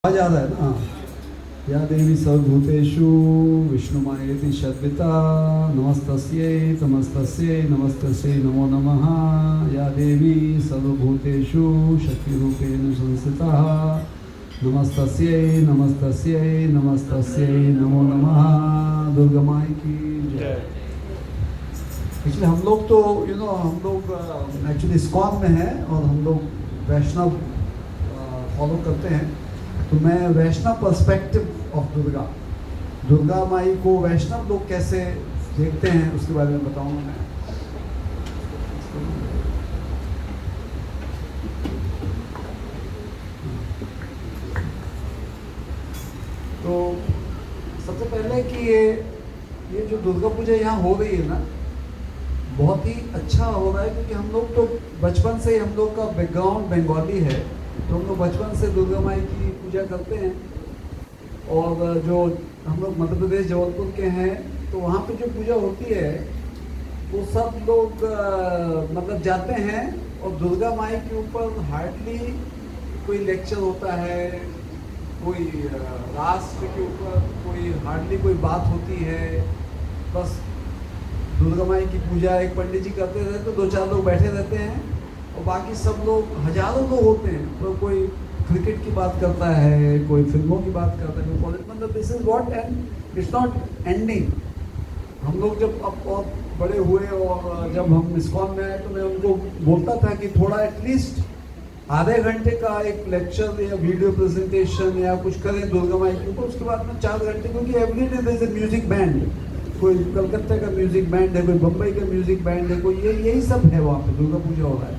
आ जा रहा है ना। या देवी सर्वभूतेषु विष्णुमायेति षद्विता नमस्तस्यै तमस्तस्यै नमस्तस्यै नमो नमः। या देवी सर्वभूतेषु शक्तिरूपेण संस्थिता नमस्तस्यै नमस्तस्यै नमस्तस्यै नमो नमः। दुर्गा माई की जय। एक्चुअली हम लोग तो हम लोग एक्चुअली इस्कॉन में हैं और हम लोग वैष्णव फॉलो करते हैं। तो मैं वैष्णव पर्सपेक्टिव ऑफ दुर्गा माई को वैष्णव लोग कैसे देखते हैं उसके बारे में बताऊंगा मैं। तो सबसे पहले कि ये जो दुर्गा पूजा यहाँ हो रही है ना, बहुत ही अच्छा हो रहा है क्योंकि हम लोग तो बचपन से ही हम लोग का बैकग्राउंड बंगाली है। तो हम लोग बचपन से दुर्गा माई की पूजा करते हैं। और जो हम लोग मध्य प्रदेश जबलपुर के हैं तो वहाँ पे जो पूजा होती है वो सब लोग मतलब जाते हैं। और दुर्गा माई के ऊपर हार्डली कोई लेक्चर होता है, कोई राष्ट्र के ऊपर कोई हार्डली कोई बात होती है। बस दुर्गा माई की पूजा एक पंडित जी करते रहते तो दो चार लोग बैठे रहते हैं और बाकी सब लोग हजारों लोग होते हैं। तो कोई क्रिकेट की बात करता है, कोई फिल्मों की बात करता है, कोई पॉलिटिक्स, मतलब this is what and it's not ending. हम लोग जब अब बहुत बड़े हुए और जब हम इस्कॉन में आए तो मैं उनको बोलता था कि थोड़ा एटलीस्ट आधे घंटे का एक लेक्चर या वीडियो प्रेजेंटेशन या कुछ करें दुर्गा माई के ऊपर। उसके बाद में 4 घंटे, क्योंकि every day there is a music band. कोई कलकत्ता का म्यूजिक बैंड है, कोई बम्बई का म्यूजिक बैंड है, कोई यही सब है वहाँ पे दुर्गा पूजा हो रहा है।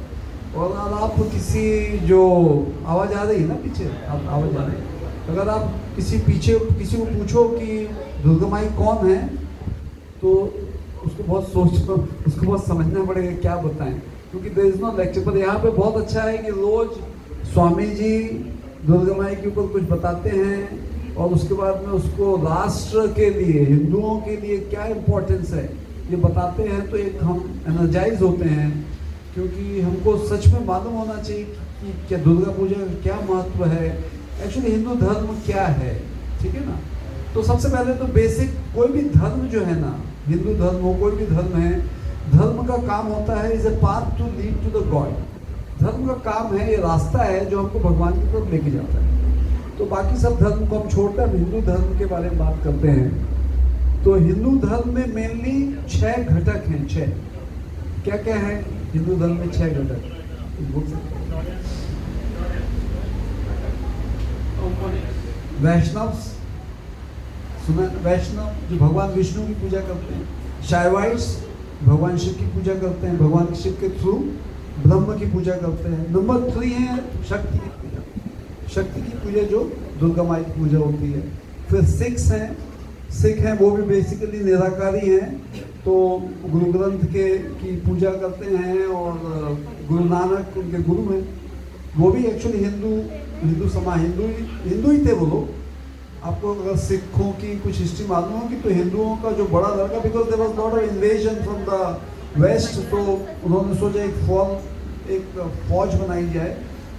और अगर आप किसी जो आवाज़ आ रही है ना पीछे, आप आवाज़ आ रही है, अगर आप किसी को पूछो कि दुर्गा माई कौन है तो उसको बहुत समझना पड़ेगा क्या बताएं, क्योंकि देयर इज नो लेक्चर। पर यहाँ पे बहुत अच्छा है कि रोज स्वामी जी दुर्गा माई के ऊपर कुछ बताते हैं और उसके बाद में उसको राष्ट्र के लिए, हिंदुओं के लिए क्या इम्पोर्टेंस है ये बताते हैं। तो एक हम एनर्जाइज होते हैं, क्योंकि हमको सच में मालूम होना चाहिए कि क्या दुर्गा पूजा का क्या महत्व है, एक्चुअली हिंदू धर्म क्या है। ठीक है ना। तो सबसे पहले तो बेसिक कोई भी धर्म जो है ना, हिंदू धर्म हो कोई भी धर्म है, धर्म का काम होता है is a path to lead to the god. धर्म का काम है, ये रास्ता है जो हमको भगवान की तरफ लेके जाता है। तो बाकी सब धर्म को हम छोड़कर हिंदू धर्म के बारे में बात करते हैं। तो हिंदू धर्म में मेनली 6 घटक हैं। 6 क्या क्या है हिंदू धर्म में? 6 घटक वैष्णव सुना, वैष्णव जो भगवान विष्णु की पूजा करते हैं। शाइवाइट्स भगवान शिव की पूजा करते हैं, भगवान शिव के थ्रू ब्रह्म की पूजा करते हैं। नंबर 3 है शक्ति की पूजा। शक्ति की पूजा जो दुर्गा माई की पूजा होती है। फिर सिख हैं वो भी बेसिकली निराकारी हैं, तो गुरु ग्रंथ की पूजा करते हैं। और गुरु नानक उनके गुरु हैं, वो भी एक्चुअली हिंदू ही थे वो लोग। आपको अगर सिखों की कुछ हिस्ट्री मालूम होगी तो हिंदुओं का जो बड़ा लड़का, because there was not a invasion from the west, तो उन्होंने सोचा एक फौज बनाई जाए।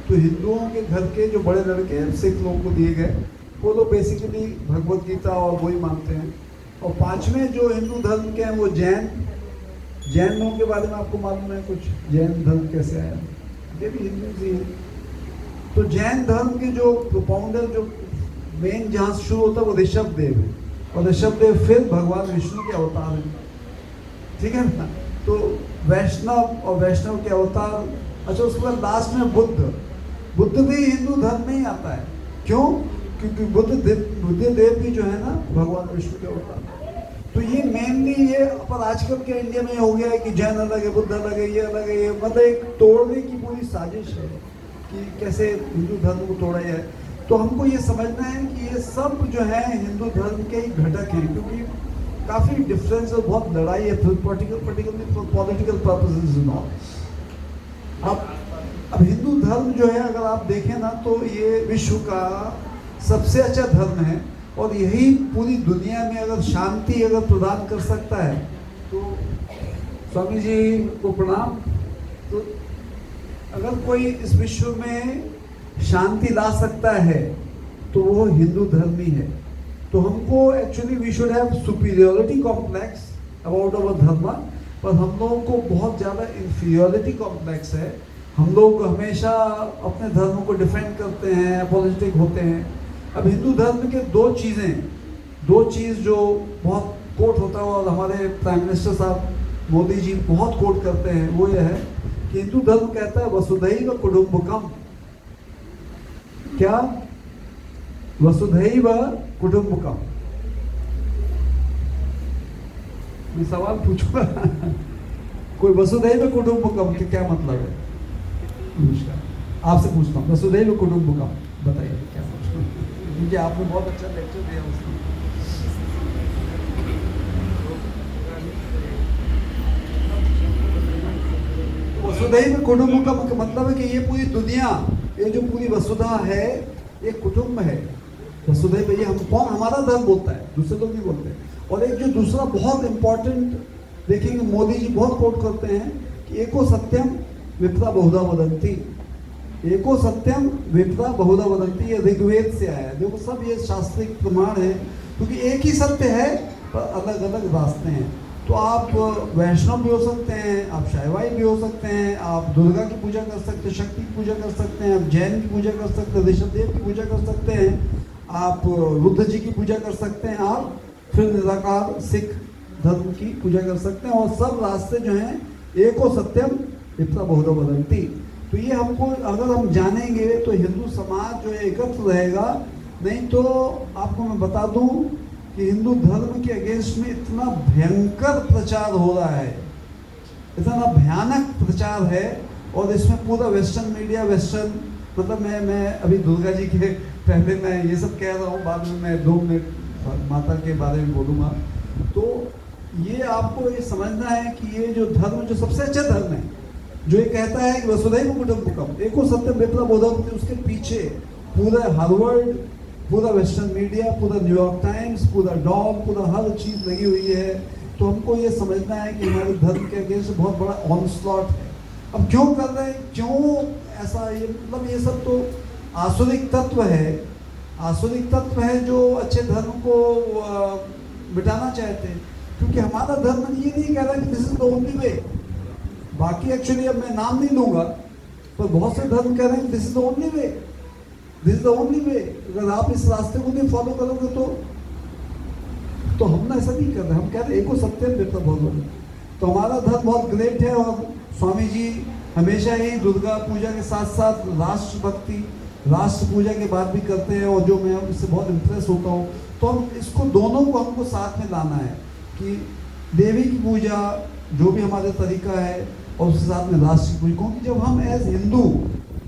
तो हिंदुओं के घर के जो बड़े लड़के सिख लोगों को दिए गए, वो लोग बेसिकली भगवत गीता और वही मानते हैं। और 5वें जो हिंदू धर्म के हैं वो जैन लोगों के बारे में आपको मालूम है कुछ? जैन धर्म कैसे आया? ये भी हिंदू ही है। तो जैन धर्म के जो प्रोपाउंडर, जो मेन जहाँ से शुरू होता है वो ऋषभ देव है। और ऋषभ देव फिर भगवान विष्णु के अवतार हैं। ठीक है ना। तो वैष्णव के अवतार। अच्छा, उसके बाद लास्ट में बुद्ध भी हिंदू धर्म में ही आता है। क्यों? क्योंकि बुद्ध देव भी जो है ना भगवान विष्णु के अवतार। तो ये मेनली ये, पर आजकल के इंडिया में हो गया है कि जैन अलग है, बुद्ध अलग है, ये अलग है, ये मतलब एक तोड़ने की पूरी साजिश है कि कैसे हिंदू धर्म को तोड़ा जाए। तो हमको ये समझना है कि ये सब जो है हिंदू धर्म के ही घटक हैं, क्योंकि काफ़ी डिफरेंस और बहुत लड़ाई है पॉलिटिकल पर्पसेस नॉट। अब हिंदू धर्म जो है अगर आप देखें ना तो ये विश्व का सबसे अच्छा धर्म है। और यही पूरी दुनिया में अगर शांति अगर प्रदान कर सकता है तो स्वामी जी को प्रणाम। तो अगर कोई इस विश्व में शांति ला सकता है तो वो हिंदू धर्म ही है। तो हमको actually we should have superiority complex about our dharma, पर हम लोगों को बहुत ज़्यादा इंफीरियरिटी कॉम्प्लेक्स है। हम लोग हमेशा अपने धर्म को डिफेंड करते हैं, अपोलिटिक होते हैं। अब हिंदू धर्म के दो चीज़ जो बहुत कोट होता है और हमारे प्राइम मिनिस्टर साहब मोदी जी बहुत कोट करते हैं, वो ये है कि हिंदू धर्म कहता है वसुधैव कुटुंबकम। क्या? वसुधैव कुटुंबकम। मैं सवाल पूछूंगा कोई वसुधैव कुटुंबकम के क्या मतलब है? नमस्कार, आपसे पूछता हूँ वसुधैव कुटुंबकम बताइए क्या पूछना है, क्योंकि आपने बहुत अच्छा लेक्चर दिया उसमें। वसुधैव कुटुंबकम का मतलब है कि ये पूरी दुनिया, ये जो पूरी वसुधा है, ये कुटुंब है। वसुधैव, ये हम कौन, हमारा धर्म बोलता है, दूसरे लोग नहीं बोलते। और एक जो दूसरा बहुत इंपॉर्टेंट देखेंगे, मोदी जी बहुत कोट करते हैं कि एको सत्यम विप्रा बहुधा वदंती। एको सत्यम विप्रा बहुधा वदंती, ये ऋग्वेद से आया है। देखो सब ये शास्त्रिक प्रमाण है, क्योंकि एक ही सत्य है पर अलग अलग रास्ते हैं। तो आप वैष्णव भी हो सकते हैं, आप शैवाई भी हो सकते हैं, आप दुर्गा की पूजा कर सकते हैं, शक्ति की पूजा कर सकते हैं, आप जैन की पूजा कर सकते हैं, ऋषभदेव की पूजा कर सकते हैं, आप बुद्ध जी की पूजा कर सकते हैं, आप फिर निराकार सिख धर्म की पूजा कर सकते हैं। और सब रास्ते जो हैं एको सत्यम विप्रा बहुधा वदंती। तो ये हमको अगर हम जानेंगे तो हिंदू समाज जो है एकत्र रहेगा। नहीं तो आपको मैं बता दूं कि हिंदू धर्म के अगेंस्ट में इतना भयंकर प्रचार हो रहा है, इतना भयानक प्रचार है। और इसमें पूरा वेस्टर्न मीडिया, वेस्टर्न मतलब मैं अभी दुर्गा जी के पहले मैं ये सब कह रहा हूँ, बाद में मैं 2 मिनट माता के बारे में बोलूँगा। तो ये आपको ये समझना है कि ये जो धर्म, जो सबसे अच्छा धर्म है, जो ये कहता है कि वसुधैव कुटुंबकम एको सत्यम विप्रा बहुधा वदंती, उसके पीछे पूरा हार्वर्ड, पूरा वेस्टर्न मीडिया, पूरा न्यूयॉर्क टाइम्स, पूरा डॉग, पूरा हर चीज़ लगी हुई है। तो हमको ये समझना है कि हमारे धर्म के अगेंस्ट बहुत बड़ा ऑनस्लॉट है। अब क्यों कर रहे हैं, क्यों ऐसा, ये मतलब ये सब तो आसुरिक तत्व है, आसुरिक तत्व है जो अच्छे धर्म को मिटाना चाहते हैं। क्योंकि हमारा धर्म ये नहीं कह रहा कि this is the only way. बाकी एक्चुअली अब मैं नाम नहीं लूँगा, पर बहुत से धर्म कह रहे हैं this is the only way, this is the only way. अगर आप इस रास्ते को नहीं फॉलो करोगे तो हम ना ऐसा नहीं कर रहे, हम कह रहे एको सत्यम विप्रा बहुधा वदंती। तो हमारा धर्म बहुत ग्रेट है। और स्वामी जी हमेशा ही दुर्गा पूजा के साथ साथ राष्ट्रभक्ति, राष्ट्र पूजा की बात भी करते हैं, और जो मैं उससे बहुत इम्प्रेस होता हूँ। तो हम इसको दोनों को हमको साथ में लाना है कि देवी की पूजा जो भी हमारा तरीका है, और उसके साथ में राष्ट्र की पूजा। क्योंकि जब हम एज हिंदू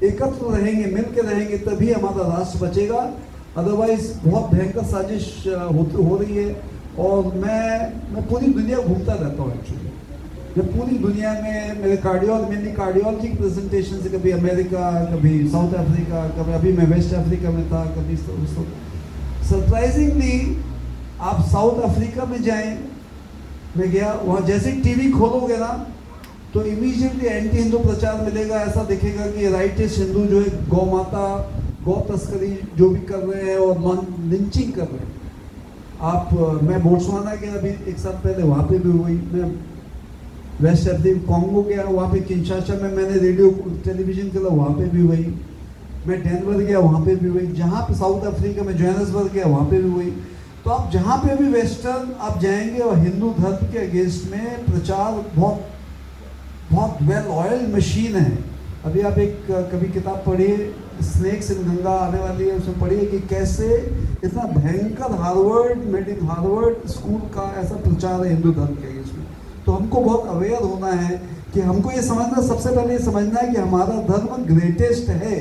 एकत्र रहेंगे, मिल के रहेंगे, तभी हमारा राष्ट्र बचेगा। अदरवाइज बहुत भयंकर साजिश हो रही है। और मैं पूरी दुनिया घूमता रहता हूँ एक्चुअली। मैं पूरी दुनिया में मेरे मेरी कार्डियोलॉजी की प्रेजेंटेशन से, कभी अमेरिका, कभी साउथ अफ्रीका, कभी अभी मैं वेस्ट अफ्रीका में था, कभी सरप्राइजिंगली आप साउथ अफ्रीका में जाएं, मैं गया वहाँ, जैसे टीवी खोलोगे ना तो इमीडिएटली एंटी हिंदू प्रचार मिलेगा। ऐसा दिखेगा कि राइटिस्ट हिंदू जो है गौ माता, गौ तस्करी जो भी कर रहे हैं और लिंचिंग कर रहे हैं। मैं बोट्सवाना गया अभी 1 साल पहले, वहाँ पे भी हुई। मैं वेस्ट अफ्रीका कॉन्गो गया, वहाँ पे किंशासा में मैंने रेडियो टेलीविजन किया, वहाँ पे भी हुई। मैं डेनवर गया, वहाँ पे भी हुई। जहाँ पे साउथ अफ्रीका में जोहान्सबर्ग गया, वहाँ पे भी हुई। तो आप जहाँ पे भी वेस्टर्न आप जाएंगे और हिंदू धर्म के अगेंस्ट में प्रचार बहुत बहुत वेल ऑयल मशीन है। अभी आप एक कभी किताब पढ़िए, स्नेक्स इन गंगा आने वाली है, उसमें पढ़िए कि कैसे इतना भयंकर हार्वर्ड स्कूल का ऐसा प्रचार है हिंदू धर्म के अगेंस्ट में। तो हमको बहुत अवेयर होना है कि हमको ये समझना, सबसे पहले ये समझना है कि हमारा धर्म ग्रेटेस्ट है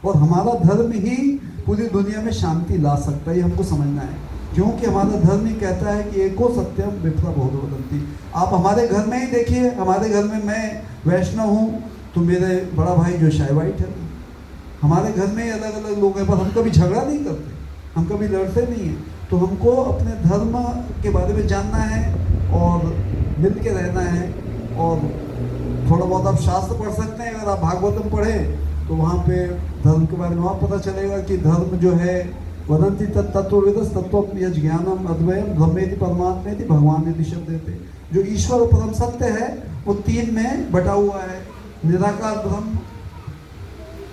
और हमारा धर्म ही पूरी दुनिया में शांति ला सकता है। ये हमको समझना है, क्योंकि हमारा धर्म ही कहता है कि एको सत्यम विप्रा बहुधा वदंती। आप हमारे घर में ही देखिए, हमारे घर में मैं वैष्णव हूँ तो मेरे बड़ा भाई जो शैवाइट है। हमारे घर में अलग अलग लोग हैं, पर हम कभी झगड़ा नहीं करते, हम कभी लड़ते नहीं हैं। तो हमको अपने धर्म के बारे में जानना है और मिल के रहना है। और थोड़ा बहुत आप शास्त्र पढ़ सकते हैं, अगर आप भागवतम पढ़ें तो वहाँ पे धर्म के बारे में वहाँ पता चलेगा कि धर्म जो है वदंती तत्त्वविदस् तत्त्वं यज्ञानम अद्वयम ब्रह्मेति परमात्मेति भगवानेति शब्द देते। जो ईश्वर और परम सत्य है वो तीन में बटा हुआ है।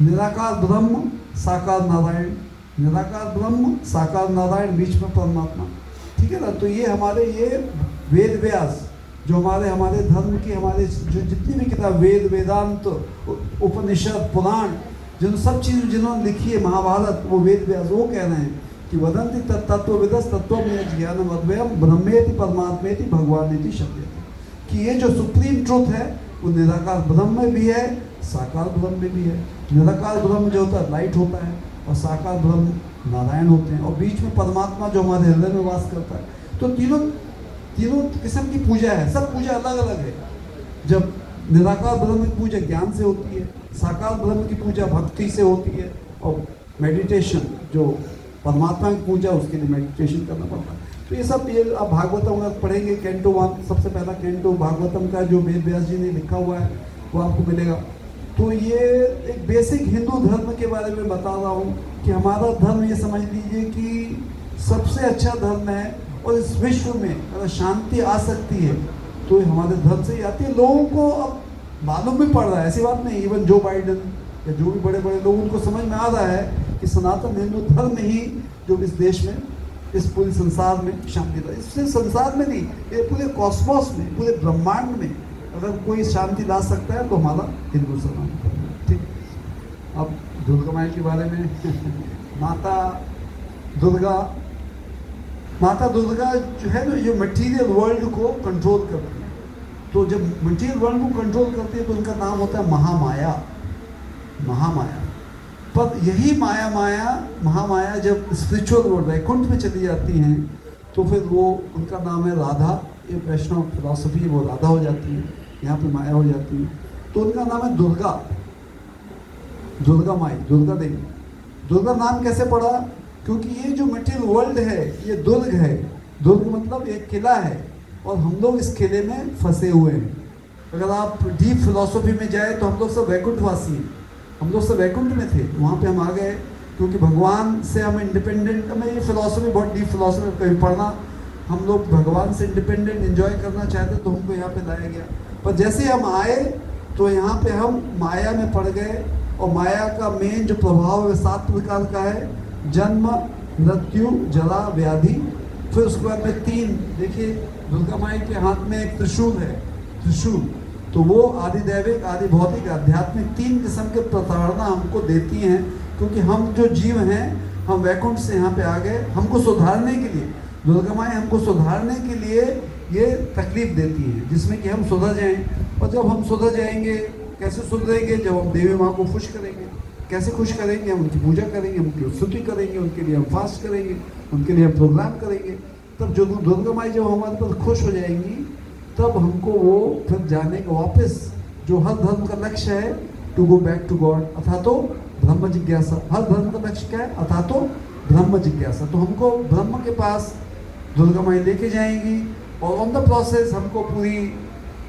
निराकार ब्रह्म साकार नारायण, निराकार ब्रह्म साकार नारायण, बीच में परमात्मा। ठीक है ना। तो ये हमारे ये वेद व्यास जो हमारे धर्म की हमारे जो जितनी भी किताब वेद वेदांत उपनिषद पुराण जिन सब चीज़ जिन्होंने लिखी है महाभारत वो वेद व्यास वो कह रहे हैं कि वदंती तत्त्वविदस् तत्त्वं ज्ञानम अद्वयम ब्रह्मेति परमात्मेति भगवानेति शब्द। कि ये जो सुप्रीम ट्रुथ है वो निराकार ब्रह्म में भी है, साकार ब्रह्म में भी है। निराकार ब्रह्म जो होता है लाइट होता है और साकार ब्रह्म नारायण होते हैं और बीच में परमात्मा जो हमारे हृदय में वास करता है। तो तीनों किस्म की पूजा है, सब पूजा अलग अलग है। जब निराकार ब्रह्म की पूजा ज्ञान से होती है, साकार ब्रह्म की पूजा भक्ति से होती है और मेडिटेशन जो परमात्मा की पूजा उसके लिए मेडिटेशन करना पड़ता है। तो ये सब ये आप भागवतम अगर पढ़ेंगे कैंटो 1 सबसे पहला कैंटो भागवतम का जो वेद व्यास जी ने लिखा हुआ है वो आपको मिलेगा। तो ये एक बेसिक हिंदू धर्म के बारे में बता रहा हूँ कि हमारा धर्म ये समझ लीजिए कि सबसे अच्छा धर्म है और इस विश्व में अगर शांति आ सकती है तो हमारे धर्म से ही आती है। लोगों को अब मालूम भी पड़ रहा है, ऐसी बात नहीं। इवन जो बाइडन या जो भी बड़े बड़े लोग उनको समझ में आ रहा है कि सनातन हिंदू धर्म ही जो इस देश में इस पूरे संसार में शांति ला, इससे संसार में नहीं ये पूरे कॉस्मोस में पूरे ब्रह्मांड में अगर कोई शांति ला सकता है तो हमारा हिंदू सनातन। ठीक। अब दुर्गा माई के बारे में माता दुर्गा जो है ना जो मटीरियल वर्ल्ड को कंट्रोल करती है। तो जब मटीरियल वर्ल्ड को कंट्रोल करती है तो उनका नाम होता है महामाया। पर यही महामाया जब स्पिरिचुअल वर्ल्ड वैकुंठ में चली जाती हैं तो फिर वो उनका नाम है राधा। ये वैष्णव फिलॉसफी है, वो राधा हो जाती है, यहाँ पे माया हो जाती है। तो उनका नाम है दुर्गा माई, दुर्गा देवी। दुर्गा नाम कैसे पड़ा? क्योंकि ये जो मटेरियल वर्ल्ड है ये दुर्ग है। दुर्ग मतलब एक किला है और हम लोग इस किले में फंसे हुए हैं। अगर आप डीप फिलॉसफी में जाए तो हम लोग सब वैकुंठवासी हैं। हम लोग सब वैकुंठ में थे, वहाँ पे हम आ गए क्योंकि भगवान से हम इंडिपेंडेंट। हमें ये फिलॉसफी बहुत डीप फिलॉसफी कहीं पढ़ना, हम लोग भगवान से इंडिपेंडेंट एंजॉय करना चाहते तो हमको यहाँ पे लाया गया। पर जैसे हम आए तो यहाँ पे हम माया में पड़ गए और माया का मेन जो प्रभाव है 7 प्रकार का है। जन्म, मृत्यु, जरा, व्याधि। फिर उसके बाद में 3 देखिए दुर्गा माई के हाथ में एक त्रिशूल है, त्रिशूल। तो वो आदि दैविक, आदि भौतिक, आध्यात्मिक 3 किस्म के प्रताड़ना हमको देती हैं क्योंकि हम जो जीव हैं हम वैकुंठ से यहाँ पे आ गए। हमको सुधारने के लिए दुर्गा माई हमको सुधारने के लिए ये तकलीफ देती है जिसमें कि हम सुधर जाएं। और जब हम सुधर जाएंगे, कैसे सुधरेंगे? जब हम देवी माँ को खुश करेंगे। कैसे खुश करेंगे? हम उनकी पूजा करेंगे, उनकी स्तुति करेंगे, उनके लिए हम फास्ट करेंगे, उनके लिए हम प्रोग्राम करेंगे। तब जो दुर्गा माई जब हमारे पर खुश हो जाएंगी तब हमको वो फिर जाने का वापस जो हर धर्म का लक्ष्य है to go back to god अथा तो ब्रह्म जिज्ञासा। हर धर्म का लक्ष्य क्या है? अथा तो ब्रह्म जिज्ञासा। तो हमको ब्रह्म के पास दुर्गा माई लेके जाएंगी और ऑन द प्रोसेस हमको पूरी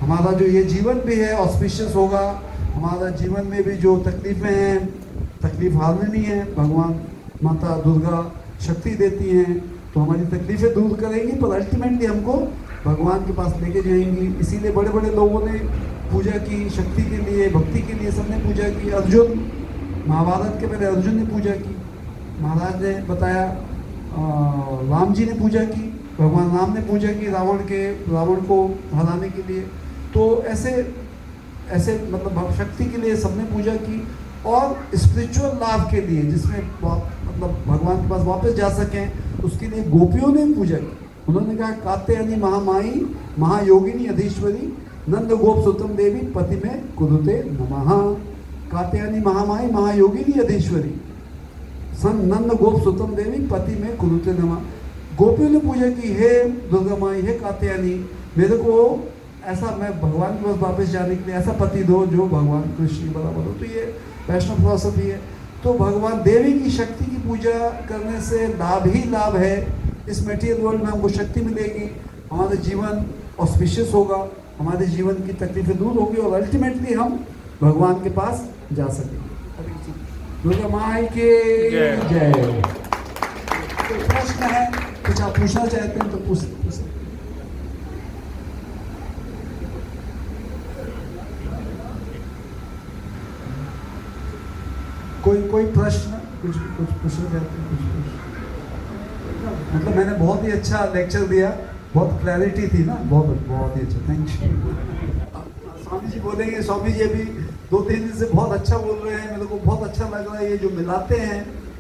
हमारा जो ये जीवन भी है ऑस्पिशियस होगा। हमारा जीवन में भी जो तकलीफ़ें हैं, तकलीफ हारनी है, भगवान माता दुर्गा शक्ति देती हैं तो हमारी तकलीफ़ें दूर करेंगी पर अल्टीमेटली हमको भगवान के पास लेके जाएंगी। इसीलिए बड़े बड़े लोगों ने पूजा की, शक्ति के लिए, भक्ति के लिए सबने पूजा की। अर्जुन, महाभारत के पहले अर्जुन ने पूजा की, महाराज ने बताया राम जी ने पूजा की, भगवान राम ने पूजा की रावण को हराने के लिए। तो ऐसे मतलब शक्ति के लिए सबने पूजा की और स्पिरिचुअल लाभ के लिए जिसमें मतलब भगवान के पास वापस जा सकें उसके लिए गोपियों ने पूजा की। उन्होंने कहा कात्यायनी महामाई महायोगिनी अधीश्वरी नंद गोप सुतम देवी पति में कुरुते नमः। कात्यायनी महामाई महायोगिनी अधीश्वरी सन नंद गोप सुतम देवी पति में कुरुते नमः। गोपियों ने पूजा की, हे दुर्गा माई, हे कात्यायनी, मेरे को ऐसा मैं भगवान के पास वापस जाने के लिए ऐसा पति दो जो भगवान कृष्ण के बराबर हो। तो ये वैष्णव फिलॉसफी है। तो भगवान देवी की शक्ति की पूजा करने से लाभ ही लाभ है। इस मटेरियल वर्ल्ड में हमको शक्ति मिलेगी, हमारा जीवन ऑस्पिशियस होगा, हमारे जीवन की तकलीफें दूर होगी और अल्टीमेटली हम भगवान के पास जा सकेंगे। दुर्गा माई के जय। कोई प्रश्न है, कुछ आप पूछना चाहते हैं तो पूछ सकते हैं। कोई प्रश्न, कुछ पूछना चाहते हैं, कुछ मतलब मैंने बहुत ही अच्छा लेक्चर दिया, बहुत क्लैरिटी थी ना, बहुत ही अच्छा, थैंक यू। स्वामी जी बोलेंगे, स्वामी जी अभी 2-3 दिन से बहुत अच्छा बोल रहे हैं, मेरे को बहुत अच्छा लग रहा है, ये जो मिलाते हैं